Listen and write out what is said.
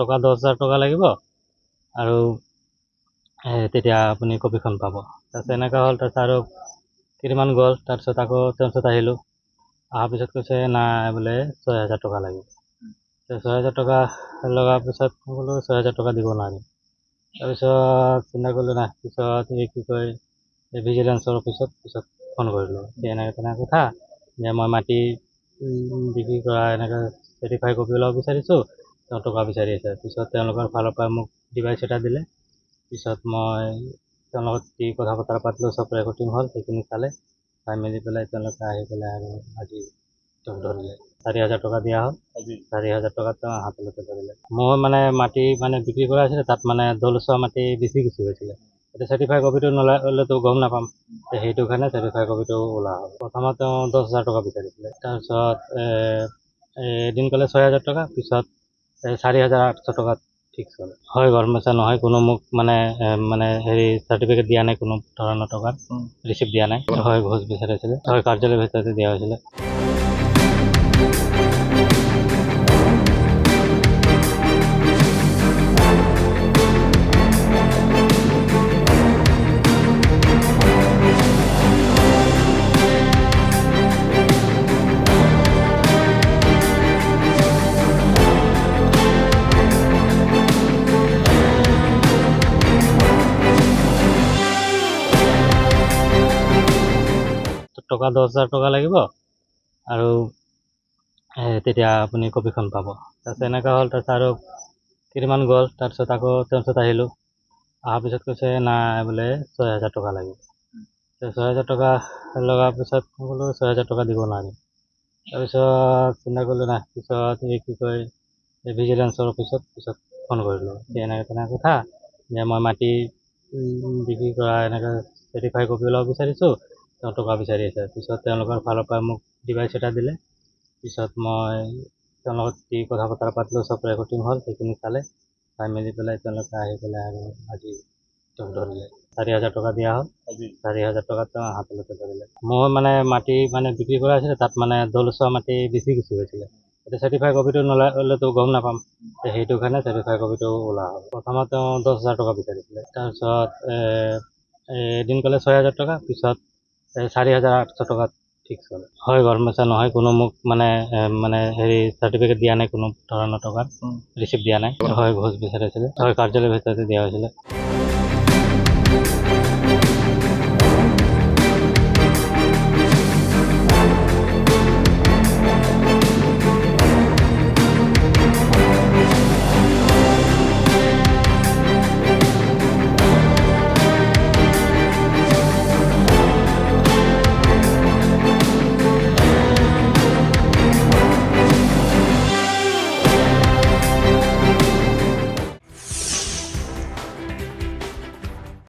টকা 10,000 টকা লাগিব আৰু তেতিয়া আপুনি কপিখন পাব। তাৰপিছত এনেকুৱা হ'ল, তাৰপিছত আৰু কেইদিনমান গ'ল, তাৰপিছত আকৌ তেওঁৰ ওচৰত আহিলোঁ। অহাৰ পিছত কৈছে নাই বোলে 6,000 টকা লাগিব। 6,000 টকা লগাৰ পিছত মই ক'লোঁ 6,000 টকা দিব নোৱাৰিম। তাৰপিছত চিন্তা কৰিলোঁ নাই, পিছত এই কি কয় ভিজিলেন্সৰ অফিচত পিছত ফোন কৰিলোঁ যে এনেকৈ তেনেকৈ কথা যে মই মাটি বিক্ৰী কৰা এনেকৈ চাৰ্টিফাই কপি ওলাব বিচাৰিছোঁ, তেওঁ টকা বিচাৰি আছে। পিছত তেওঁলোকৰ ফালৰ পৰা মোক ডিভাইচ এটা দিলে। পিছত মই তেওঁৰ লগত কি কথা বতৰা পাতিলোঁ, চব ৰেকৰ্ডিং হ'ল, সেইখিনি চালে, চাই মেলি পেলাই তেওঁলোকে আহি পেলাই আৰু আজি তেওঁক ধৰিলে। 4,000 টকা দিয়া হ'ল। 4,000 টকাত তেওঁ হাতলৈকে ধৰিলে। মই মানে মাটি বিক্ৰী কৰা আছিলে, তাত দলচোৱা মাটি বেছি গুচি গৈছিলে। এতিয়া চাৰ্টিফাই কপিটো নলালেতো গম নাপাম, সেইটো কাৰণে চাৰ্টিফাই কপিটো ওলোৱা হ'ল। প্ৰথমত তেওঁ 10,000 টকা বিচাৰিছিলে, তাৰপিছত এদিন ক'লে 6,000 টকা, পিছত 4,800 টকাত ফিক্স হ'ল। হয়, গৰমেছা নহয়, কোনো মোক চাৰ্টিফিকেট দিয়া নাই, কোনো ধৰণৰ টকাৰ ৰিচিপ্ট দিয়া নাই। হয়, ঘোষ বিচাৰিছিলে। হয়, কাৰ্যালয়ৰ ভিতৰতে দিয়া হৈছিলে। টকা 10,000 টকা লাগিব আৰু তেতিয়া আপুনি কপিখন পাব। তাৰপিছত এনেকুৱা হ'ল, তাৰপিছত আৰু কেইদিনমান গ'ল, তাৰপিছত আকৌ তেওঁৰ ওচৰত আহিলোঁ। অহাৰ পিছত কৈছে নাই বোলে 6,000 টকা লাগিব। 6,000 টকা লগাৰ পিছত মই ক'লোঁ 6,000 টকা দিব নোৱাৰিম। তাৰপিছত চিন্তা কৰিলোঁ নাই, পিছত এই কি কয় ভিজিলেন্সৰ অফিচত পিছত ফোন কৰিলোঁ যে এনেকৈ তেনেকৈ কথা যে মই মাটি বিক্ৰী কৰা এনেকৈ চাৰ্টিফাই কপি ওলাব বিচাৰিছোঁ, তেওঁ টকা বিচাৰি আছে। পিছত তেওঁলোকৰ ফালৰ পৰা মোক ডিভাইচ এটা দিলে। পিছত মই তেওঁৰ লগত কি কথা বতৰা পাতিলোঁ, চব ৰেকৰ্ডিং হ'ল, সেইখিনি চালে, চাই মেলি পেলাই তেওঁলোকে আহি পেলাই আৰু আজি তেওঁক ধৰিলে। 4,000 টকা দিয়া হ'ল। 4,000 টকাত তেওঁ হাতলৈকে ধৰিলে। মই মাটি বিক্ৰী কৰা আছিলে, তাত দলচোৱা মাটি বেছি গুচি গৈছিলে। এতিয়া চাৰ্টিফাই কপিটো নলালেতো গম নাপাম, সেইটো কাৰণে চাৰ্টিফাই কপিটো ওলোৱা হ'ল। প্ৰথমত তেওঁ 10,000 টকা বিচাৰিছিলে, তাৰপিছত এদিন ক'লে 6,000 টকা, পিছত 4,800 টকাত ফিক্স হ'ল। হয়, গৰমেছা নহয়, কোনো মোক চাৰ্টিফিকেট দিয়া নাই, কোনো ধৰণৰ টকাৰ ৰিচিপ্ট দিয়া নাই। হয়, ঘোষ বিচাৰিছিলে। হয়, কাৰ্যালয়ৰ ভিতৰতে দিয়া হৈছিলে।